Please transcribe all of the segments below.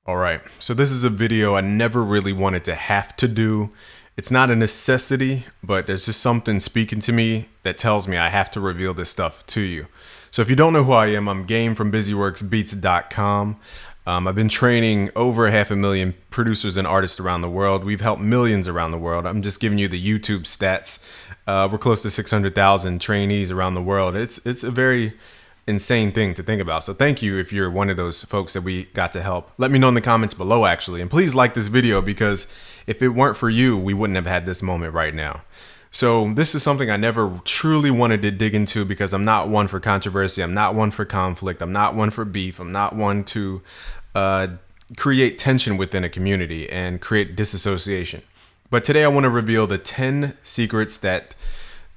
All right, so this is a video I never really wanted to have to do. It's not a necessity, but there's just something speaking to me that tells me I have to reveal this stuff to you. So if you don't know who I am, I'm Game from BusyWorksBeats.com. I've been training over 500,000 producers and artists around the world. We've helped millions around the world. I'm just giving you the YouTube stats. We're close to 600,000 trainees around the world. It's a very insane thing to think about. So thank you if you're one of those folks that we got to help. Let me know in the comments below, actually. And please like this video, because if it weren't for you, we wouldn't have had this moment right now. So this is something I never truly wanted to dig into, because I'm not one for controversy. I'm not one for conflict. I'm not one for beef. I'm not one to create tension within a community and create disassociation. But today I want to reveal the 10 secrets that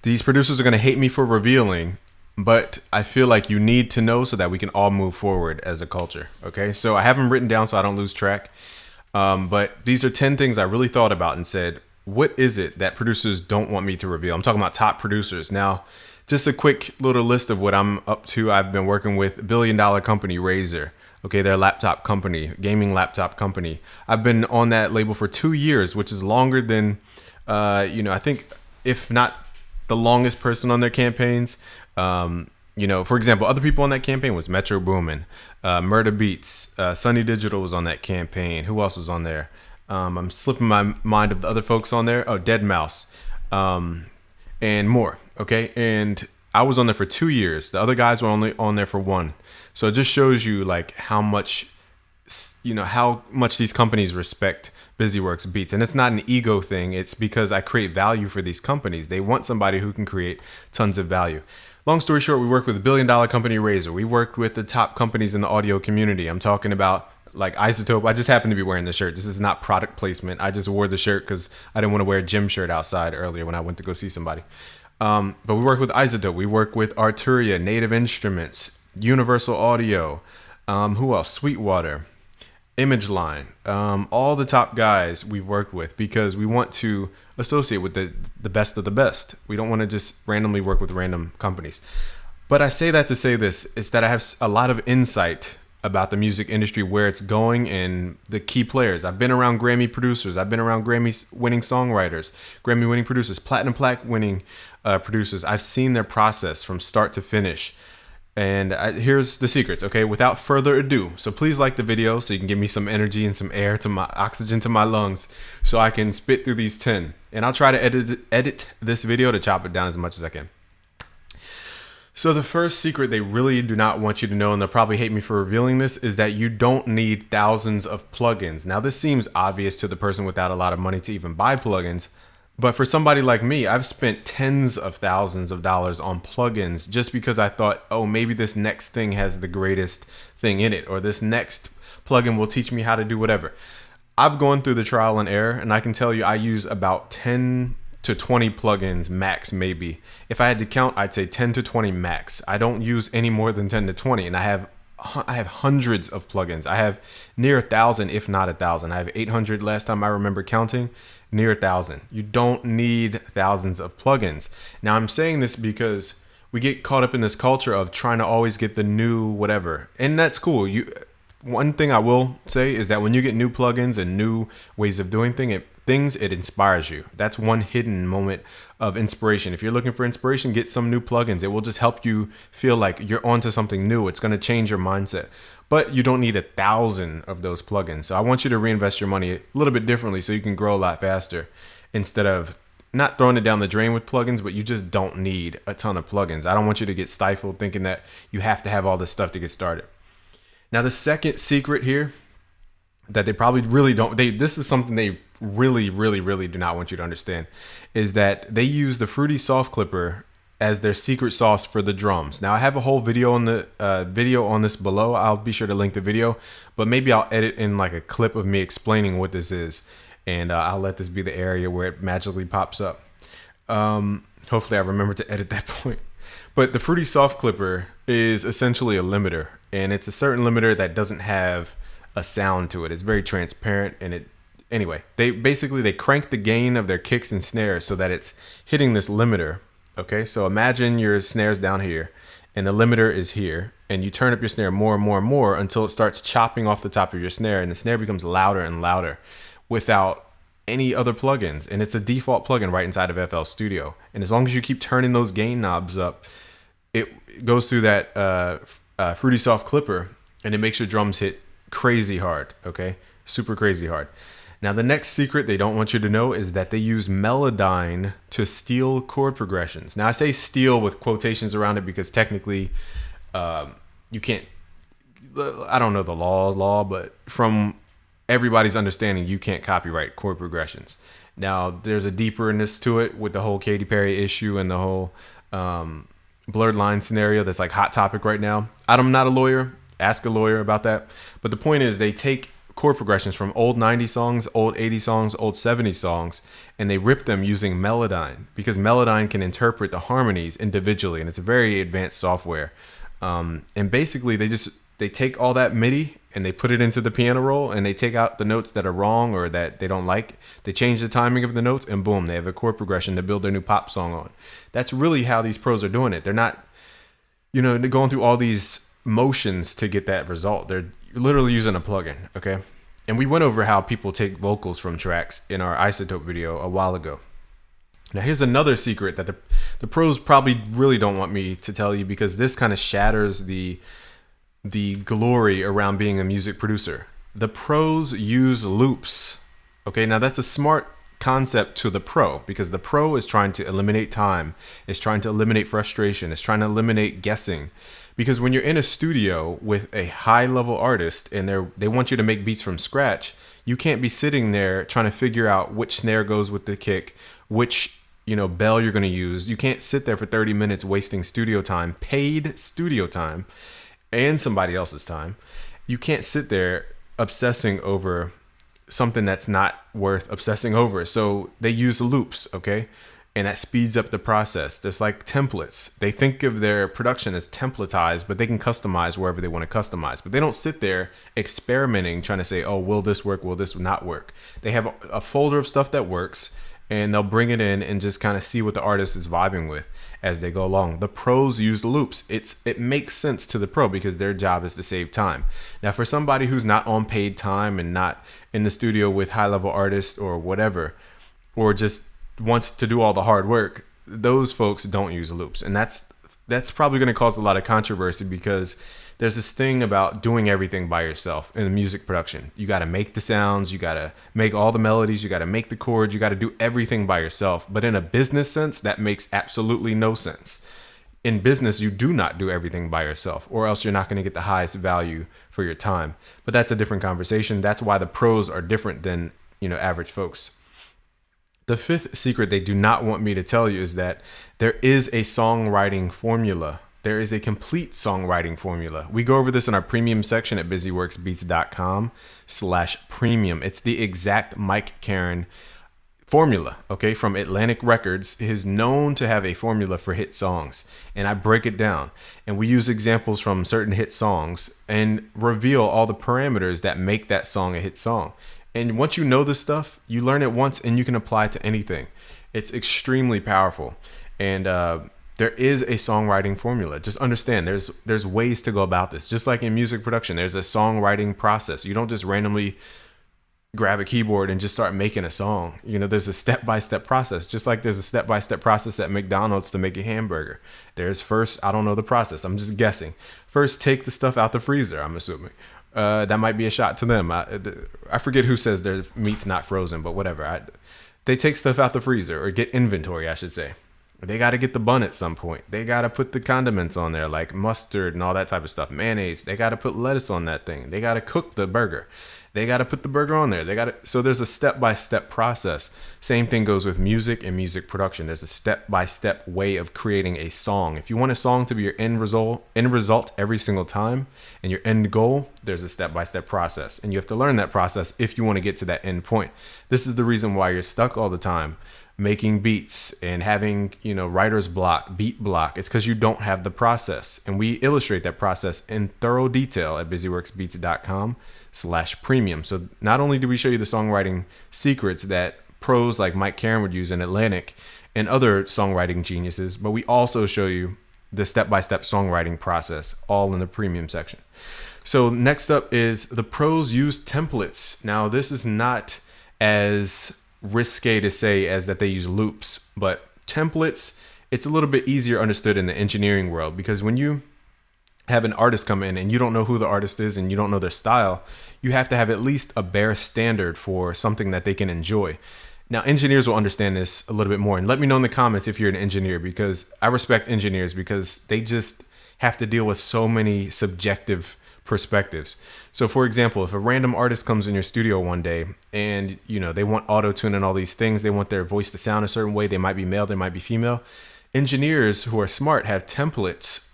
these producers are going to hate me for revealing, but I feel like you need to know so that we can all move forward as a culture. Okay, so I have them written down so I don't lose track. But these are 10 things I really thought about and said, what is it that producers don't want me to reveal? I'm talking about top producers. Now, just a quick little list of what I'm up to. I've been working with $1 billion company Razer. Okay, they're a laptop company, gaming laptop company. I've been on that label for 2 years, which is longer than, I think, if not the longest person on their campaigns. For example, other people on that campaign was Metro Boomin, Murder Beats, Sunny Digital was on that campaign. Who else was on there? I'm slipping my mind of the other folks on there. Oh, Dead Mouse, and more. Okay, and I was on there for 2 years. The other guys were only on there for 1. So it just shows you like how much these companies respect BusyWorks Beats. And it's not an ego thing. It's because I create value for these companies. They want somebody who can create tons of value. Long story short, we work with $1 billion company Razer. We worked with the top companies in the audio community. I'm talking about like iZotope. I just happen to be wearing the shirt. This is not product placement. I just wore the shirt because I didn't want to wear a gym shirt outside earlier when I went to go see somebody. But we work with iZotope. We work with Arturia, Native Instruments, Universal Audio. Who else? Sweetwater, Image Line, all the top guys we've worked with, because we want to associate with the best of the best. We don't want to just randomly work with random companies. But I say that to say this, is that I have a lot of insight about the music industry, where it's going, and the key players. I've been around Grammy producers. I've been around Grammy winning songwriters, Grammy winning producers, platinum plaque winning producers. I've seen their process from start to finish. And here's the secrets, okay? Without further ado, so please like the video so you can give me some energy and some air to my oxygen to my lungs, so I can spit through these 10. And I'll try to edit this video to chop it down as much as I can. So the first secret they really do not want you to know, and they'll probably hate me for revealing this, is that you don't need thousands of plugins. Now, this seems obvious to the person without a lot of money to even buy plugins. But for somebody like me, I've spent tens of thousands of dollars on plugins just because I thought, oh, maybe this next thing has the greatest thing in it, or this next plugin will teach me how to do whatever. I've gone through the trial and error, and I can tell you I use about 10 to 20 plugins max, maybe. If I had to count, I'd say 10 to 20 max. I don't use any more than 10 to 20, and I have hundreds of plugins. I have near 1,000, if not 1,000. I have 800 last time I remember counting, near 1,000. You don't need thousands of plugins. Now, I'm saying this because we get caught up in this culture of trying to always get the new whatever, and that's cool. One thing I will say is that when you get new plugins and new ways of doing things, it inspires you. That's one hidden moment of inspiration. If you're looking for inspiration, get some new plugins. It will just help you feel like you're onto something new. It's going to change your mindset. But you don't need 1,000 of those plugins. So I want you to reinvest your money a little bit differently so you can grow a lot faster, instead of not throwing it down the drain with plugins, but you just don't need a ton of plugins. I don't want you to get stifled thinking that you have to have all this stuff to get started. Now, the second secret here that they probably really don't, this is something they really, really, really do not want you to understand, is that they use the Fruity Soft Clipper as their secret sauce for the drums. Now, I have a whole video on this below. I'll be sure to link the video, but maybe I'll edit in like a clip of me explaining what this is, and I'll let this be the area where it magically pops up. Hopefully I remember to edit that point. But the Fruity Soft Clipper is essentially a limiter, and it's a certain limiter that doesn't have a sound to it. It's very transparent, and anyway, they crank the gain of their kicks and snares so that it's hitting this limiter. Okay, so imagine your snares down here, and the limiter is here, and you turn up your snare more and more and more until it starts chopping off the top of your snare, and the snare becomes louder and louder without any other plugins. And it's a default plugin right inside of FL Studio. And as long as you keep turning those gain knobs up, it goes through that Fruity Soft clipper, and it makes your drums hit crazy hard, okay? Super crazy hard. Now, the next secret they don't want you to know is that they use Melodyne to steal chord progressions. Now, I say steal with quotations around it because technically you can't, I don't know the law, but from everybody's understanding, you can't copyright chord progressions. Now, there's a deeperness to it with the whole Katy Perry issue and the whole blurred line scenario that's like hot topic right now. I'm not a lawyer. Ask a lawyer about that. But the point is, they take chord progressions from old 90 songs, old 80 songs, old 70 songs, and they rip them using Melodyne, because Melodyne can interpret the harmonies individually, and it's a very advanced software. And basically, they take all that MIDI and they put it into the piano roll, and they take out the notes that are wrong or that they don't like. They change the timing of the notes, and boom, they have a chord progression to build their new pop song on. That's really how these pros are doing it. They're not, they're going through all these motions to get that result. They're literally using a plugin, okay? And we went over how people take vocals from tracks in our Isotope video a while ago. Now, here's another secret that the pros probably really don't want me to tell you, because this kind of shatters the glory around being a music producer. The pros use loops. Okay, now that's a smart concept to the pro, because the pro is trying to eliminate time, is trying to eliminate frustration, is trying to eliminate guessing. Because when you're in a studio with a high level artist and they want you to make beats from scratch, you can't be sitting there trying to figure out which snare goes with the kick, which bell you're going to use. You can't sit there for 30 minutes wasting studio time, paid studio time, and somebody else's time. You can't sit there obsessing over something that's not worth obsessing over. So they use loops, okay? And that speeds up the process. There's like templates. They think of their production as templatized, but they can customize wherever they want to customize. But they don't sit there experimenting, trying to say, oh, will this work? Will this not work? They have a folder of stuff that works, and they'll bring it in and just kind of see what the artist is vibing with as they go along. The pros use loops. It makes sense to the pro because their job is to save time. Now, for somebody who's not on paid time and not in the studio with high-level artists or whatever, or just wants to do all the hard work, those folks don't use loops. And that's probably going to cause a lot of controversy, because there's this thing about doing everything by yourself in music production. You got to make the sounds, you got to make all the melodies, you got to make the chords, you got to do everything by yourself. But in a business sense, that makes absolutely no sense. In business, you do not do everything by yourself, or else you're not going to get the highest value for your time. But that's a different conversation. That's why the pros are different than, average folks. The fifth secret they do not want me to tell you is that there is a songwriting formula. There is a complete songwriting formula. We go over this in our premium section at busyworksbeats.com/premium. It's the exact Mike Caren formula, okay, from Atlantic Records. He is known to have a formula for hit songs, and I break it down. And we use examples from certain hit songs and reveal all the parameters that make that song a hit song. And once you know this stuff, you learn it once and you can apply it to anything. It's extremely powerful. And there is a songwriting formula. Just understand there's ways to go about this. Just like in music production, there's a songwriting process. You don't just randomly grab a keyboard and just start making a song. There's a step-by-step process. Just like there's a step-by-step process at McDonald's to make a hamburger. There's first, I don't know the process, I'm just guessing. First, take the stuff out the freezer, I'm assuming. That might be a shot to them. I forget who says their meat's not frozen, but whatever. They take stuff out the freezer, or get inventory, I should say. They got to get the bun at some point. They got to put the condiments on there, like mustard and all that type of stuff. Mayonnaise. They got to put lettuce on that thing. They got to cook the burger. They got to put the burger on there. So there's a step-by-step process. Same thing goes with music and music production. There's a step-by-step way of creating a song. If you want a song to be your end result every single time, and your end goal, there's a step-by-step process. And you have to learn that process if you want to get to that end point. This is the reason why you're stuck all the time making beats and having, writer's block, beat block. It's because you don't have the process. And we illustrate that process in thorough detail at busyworksbeats.com/premium. So not only do we show you the songwriting secrets that pros like Mike Caren would use in Atlantic and other songwriting geniuses, but we also show you the step-by-step songwriting process, all in the premium section. So next up is the pros use templates. Now this is not as risque to say as that they use loops, but templates, it's a little bit easier understood in the engineering world, because when you have an artist come in and you don't know who the artist is and you don't know their style, you have to have at least a bare standard for something that they can enjoy. Now, engineers will understand this a little bit more, and let me know in the comments if you're an engineer, because I respect engineers because they just have to deal with so many subjective perspectives. So for example, if a random artist comes in your studio one day and they want auto-tune and all these things, they want their voice to sound a certain way, they might be male, they might be female. Engineers who are smart have templates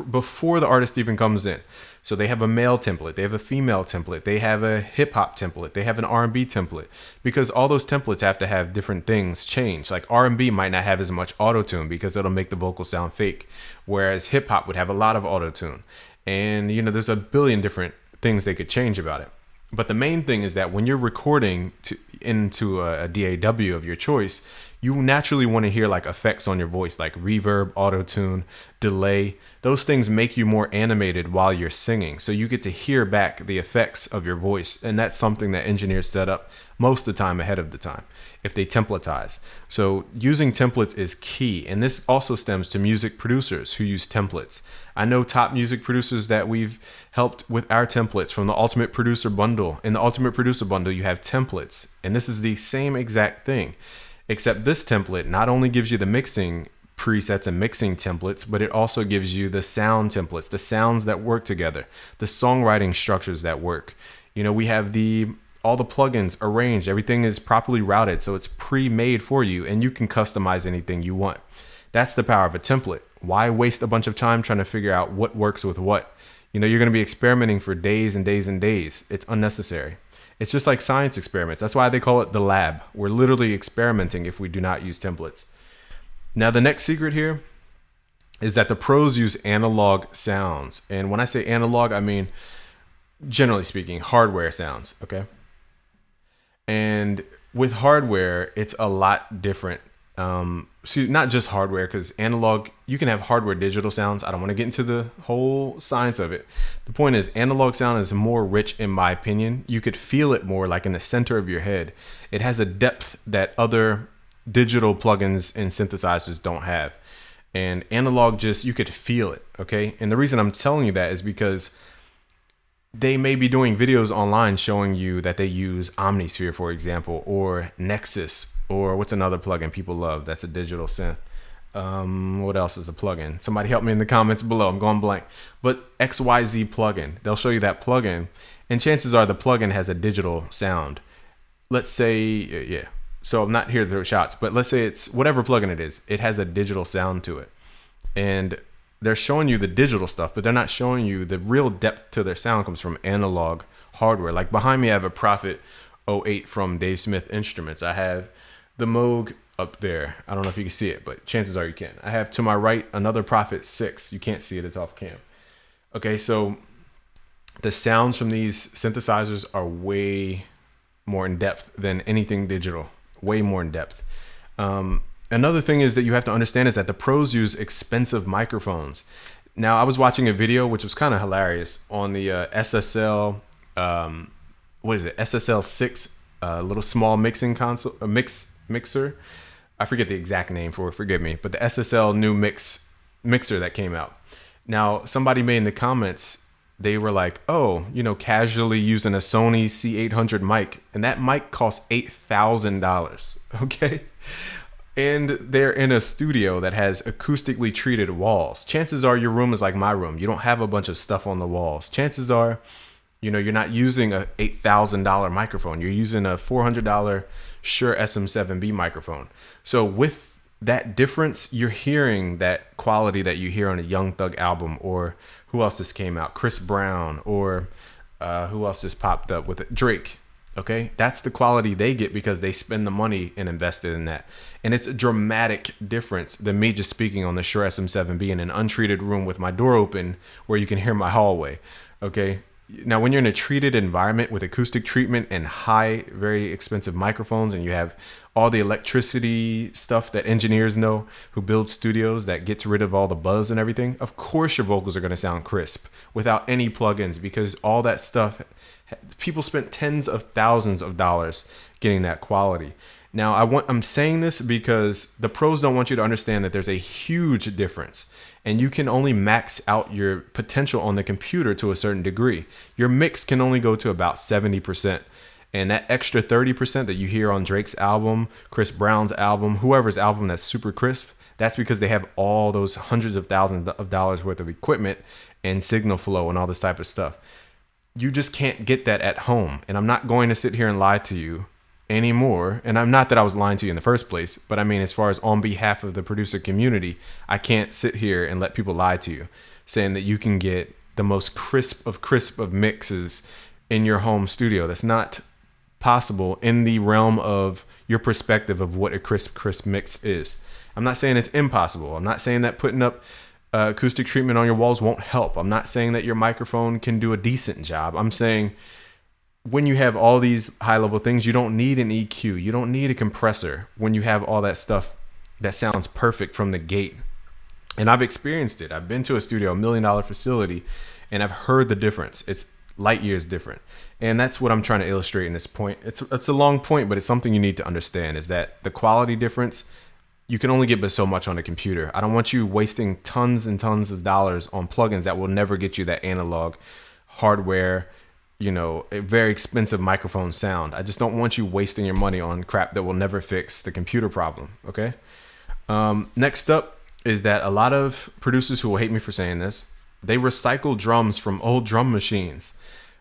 before the artist even comes in. So they have a male template, they have a female template, they have a hip hop template, they have an R&B template, because all those templates have to have different things change. Like R&B might not have as much auto-tune because it'll make the vocal sound fake, whereas hip hop would have a lot of auto-tune. And there's a billion different things they could change about it. But the main thing is that when you're recording into a DAW of your choice, you naturally want to hear like effects on your voice, like reverb, auto-tune, delay. Those things make you more animated while you're singing. So you get to hear back the effects of your voice. And that's something that engineers set up most of the time ahead of the time if they templatize. So using templates is key. And this also stems to music producers who use templates. I know top music producers that we've helped with our templates from the Ultimate Producer Bundle. In the Ultimate Producer Bundle, you have templates. And this is the same exact thing, except this template not only gives you the mixing presets and mixing templates, but it also gives you the sound templates, the sounds that work together, the songwriting structures that work. We have all the plugins arranged, everything is properly routed, so it's pre-made for you, and you can customize anything you want. That's the power of a template. Why waste a bunch of time trying to figure out what works with what? You're going to be experimenting for days and days and days. It's unnecessary. It's just like science experiments. That's why they call it the lab. We're literally experimenting if we do not use templates. Now, the next secret here is that the pros use analog sounds. And when I say analog, I mean, generally speaking, hardware sounds, okay? And with hardware, it's a lot different. Not just hardware, because analog, you can have hardware digital sounds. I don't want to get into the whole science of it. The point is, analog sound is more rich, in my opinion. You could feel it more like in the center of your head. It has a depth that other digital plugins and synthesizers don't have. And analog, you could feel it, okay? And the reason I'm telling you that is because they may be doing videos online showing you that they use Omnisphere, for example, or Nexus, or what's another plugin people love that's a digital synth. What else is a plugin? Somebody help me in the comments below. I'm going blank. But XYZ plugin. They'll show you that plugin, and chances are the plugin has a digital sound. Let's say, yeah. So I'm not here to throw shots, but let's say it's whatever plugin it is. It has a digital sound to it. And they're showing you the digital stuff, but they're not showing you the real depth to their sound comes from analog hardware. Like behind me, I have a Prophet 08 from Dave Smith Instruments. I have the Moog up there. I don't know if you can see it, but chances are you can. I have to my right another Prophet 6. You can't see it, it's off cam. Okay, so the sounds from these synthesizers are way more in depth than anything digital. Way more in depth. Another thing is that you have to understand is that the pros use expensive microphones. Now, I was watching a video, which was kind of hilarious, on the SSL, SSL 6, little small mixing console, mixer. I forget the exact name for it, forgive me, but the SSL new mixer that came out. Now, somebody made in the comments, they were like, oh, casually using a Sony C800 mic, and that mic costs $8,000, okay? And they're in a studio that has acoustically treated walls. Chances are your room is like my room. You don't have a bunch of stuff on the walls. Chances are, you're not using a $8,000 microphone. You're using a $400 Shure SM7B microphone. So with that difference, you're hearing that quality that you hear on a Young Thug album, or who else just came out? Chris Brown, or who else just popped up with it? Drake. Okay, that's the quality they get because they spend the money and invested in that. And it's a dramatic difference than me just speaking on the Shure SM7B in an untreated room with my door open where you can hear my hallway. Okay, Now, when you're in a treated environment with acoustic treatment and high, very expensive microphones, and you have all the electricity stuff that engineers know who build studios that gets rid of all the buzz and everything, of course your vocals are going to sound crisp without any plugins, because all that stuff, people spent tens of thousands of dollars getting that quality. Now, I'm saying this because the pros don't want you to understand that there's a huge difference, and you can only max out your potential on the computer to a certain degree. Your mix can only go to about 70%. And that extra 30% that you hear on Drake's album, Chris Brown's album, whoever's album that's super crisp, that's because they have all those hundreds of thousands of dollars worth of equipment and signal flow and all this type of stuff. You just can't get that at home. And I'm not going to sit here and lie to you anymore. And I'm not that I was lying to you in the first place, but I mean, as far as on behalf of the producer community, I can't sit here and let people lie to you saying that you can get the most crisp of mixes in your home studio. That's not possible in the realm of your perspective of what a crisp mix is. I'm not saying it's impossible. I'm not saying that putting up acoustic treatment on your walls won't help. I'm not saying that your microphone can do a decent job. I'm saying when you have all these high level things, you don't need an EQ. You don't need a compressor when you have all that stuff that sounds perfect from the gate. And I've experienced it. I've been to a studio, $1 million facility, and I've heard the difference. It's light years different. And that's what I'm trying to illustrate in this point. It's a long point, but it's something you need to understand, is that the quality difference, you can only get but so much on a computer. I don't want you wasting tons and tons of dollars on plugins that will never get you that analog hardware, a very expensive microphone sound. I just don't want you wasting your money on crap that will never fix the computer problem. Okay. Next up is that a lot of producers who will hate me for saying this, they recycle drums from old drum machines.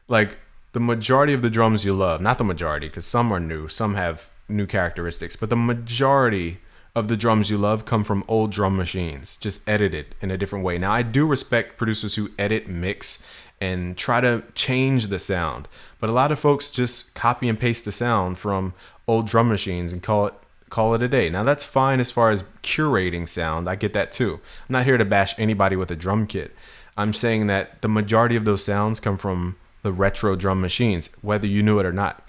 Like, the majority of the drums you love, not the majority, because some are new, some have new characteristics, but the majority of the drums you love come from old drum machines, just edited in a different way. Now, I do respect producers who edit, mix, and try to change the sound, but a lot of folks just copy and paste the sound from old drum machines and call it a day. Now, that's fine as far as curating sound. I get that too. I'm not here to bash anybody with a drum kit. I'm saying that the majority of those sounds come from the retro drum machines, whether you knew it or not.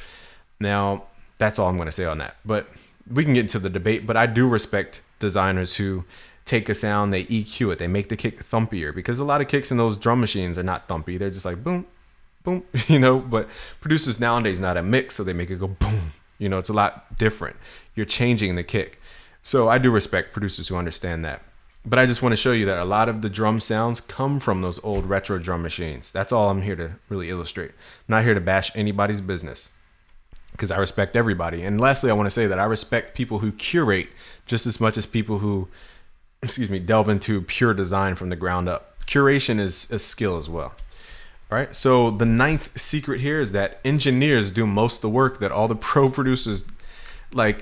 Now, that's all I'm going to say on that. But we can get into the debate, but I do respect designers who take a sound, they EQ it, they make the kick thumpier, because a lot of kicks in those drum machines are not thumpy. They're just like boom, boom, but producers nowadays know how to mix, so they make it go boom. It's a lot different. You're changing the kick. So I do respect producers who understand that. But I just want to show you that a lot of the drum sounds come from those old retro drum machines. That's all I'm here to really illustrate. I'm not here to bash anybody's business, because I respect everybody. And lastly, I want to say that I respect people who curate just as much as people who, delve into pure design from the ground up. Curation is a skill as well. All right. So the ninth secret here is that engineers do most of the work that all the pro producers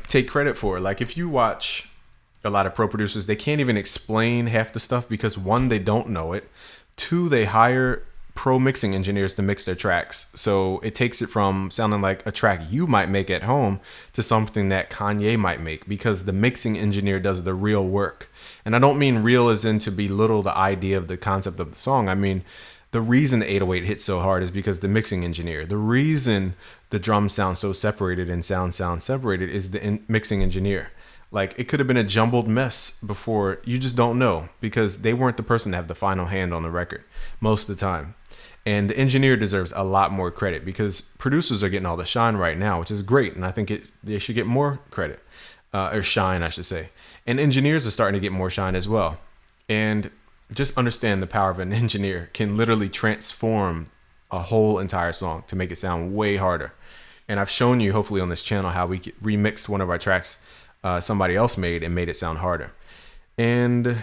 take credit for. Like, if you watch a lot of pro producers, they can't even explain half the stuff because, one, they don't know it. Two, they hire pro mixing engineers to mix their tracks. So it takes it from sounding like a track you might make at home to something that Kanye might make, because the mixing engineer does the real work. And I don't mean real as in to belittle the idea of the concept of the song. I mean, the reason the 808 hits so hard is because the mixing engineer. The reason the drums sound so separated and sound separated is the mixing engineer. Like, it could have been a jumbled mess before. You just don't know, because they weren't the person to have the final hand on the record most of the time. And the engineer deserves a lot more credit, because producers are getting all the shine right now, which is great. And I think they should get more credit, or shine, I should say. And engineers are starting to get more shine as well. And just understand the power of an engineer can literally transform a whole entire song to make it sound way harder. And I've shown you, hopefully on this channel, how we remixed one of our tracks somebody else made and made it sound harder. And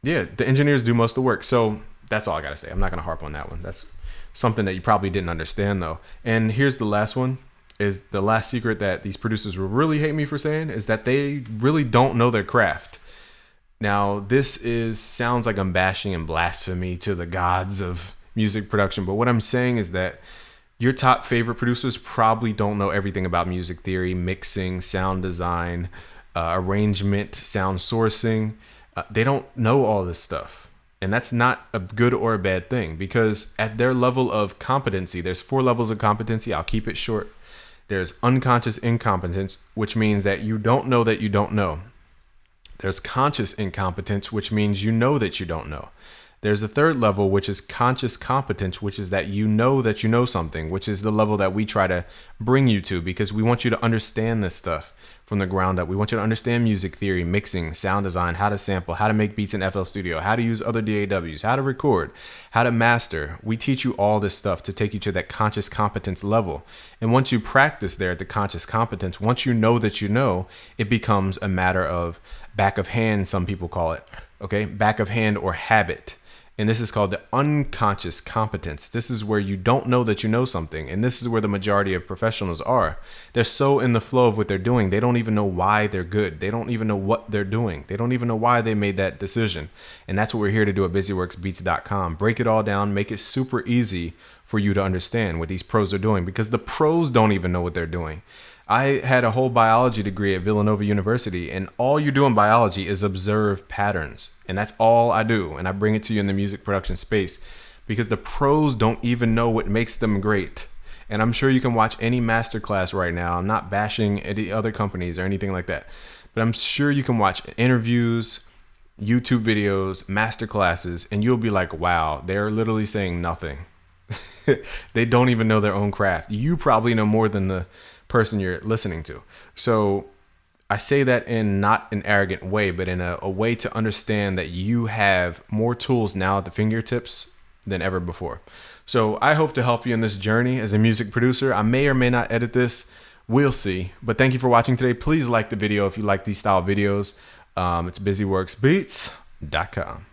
yeah, the engineers do most of the work. So that's all I gotta say. I'm not gonna harp on that one. That's something that you probably didn't understand though. And here's the last one, is the last secret that these producers will really hate me for saying, is that they really don't know their craft. Now, this sounds like I'm bashing and blasphemy to the gods of music production, but what I'm saying is that your top favorite producers probably don't know everything about music theory, mixing, sound design, arrangement, sound sourcing. They don't know all this stuff. And that's not a good or a bad thing, because at their level of competency, there's 4 levels of competency. I'll keep it short. There's unconscious incompetence, which means that you don't know that you don't know. There's conscious incompetence, which means you know that you don't know. There's a 3rd level, which is conscious competence, which is that you know something, which is the level that we try to bring you to, because we want you to understand this stuff from the ground up. We want you to understand music theory, mixing, sound design, how to sample, how to make beats in FL Studio, how to use other DAWs, how to record, how to master. We teach you all this stuff to take you to that conscious competence level. And once you practice there at the conscious competence, once you know that you know, it becomes a matter of back of hand, some people call it, okay? Back of hand or habit. And this is called the unconscious competence. This is where you don't know that you know something. And this is where the majority of professionals are. They're so in the flow of what they're doing, they don't even know why they're good. They don't even know what they're doing. They don't even know why they made that decision. And that's what we're here to do at busyworksbeats.com. Break it all down, make it super easy for you to understand what these pros are doing, because the pros don't even know what they're doing. I had a whole biology degree at Villanova University, and all you do in biology is observe patterns. And that's all I do. And I bring it to you in the music production space, because the pros don't even know what makes them great. And I'm sure you can watch any masterclass right now. I'm not bashing any other companies or anything like that, but I'm sure you can watch interviews, YouTube videos, masterclasses, and you'll be like, wow, they're literally saying nothing. They don't even know their own craft. You probably know more than the person you're listening to. So I say that in not an arrogant way, but in a way to understand that you have more tools now at the fingertips than ever before. So I hope to help you in this journey as a music producer. I may or may not edit this. We'll see. But thank you for watching today. Please like the video if you like these style videos. It's busyworksbeats.com.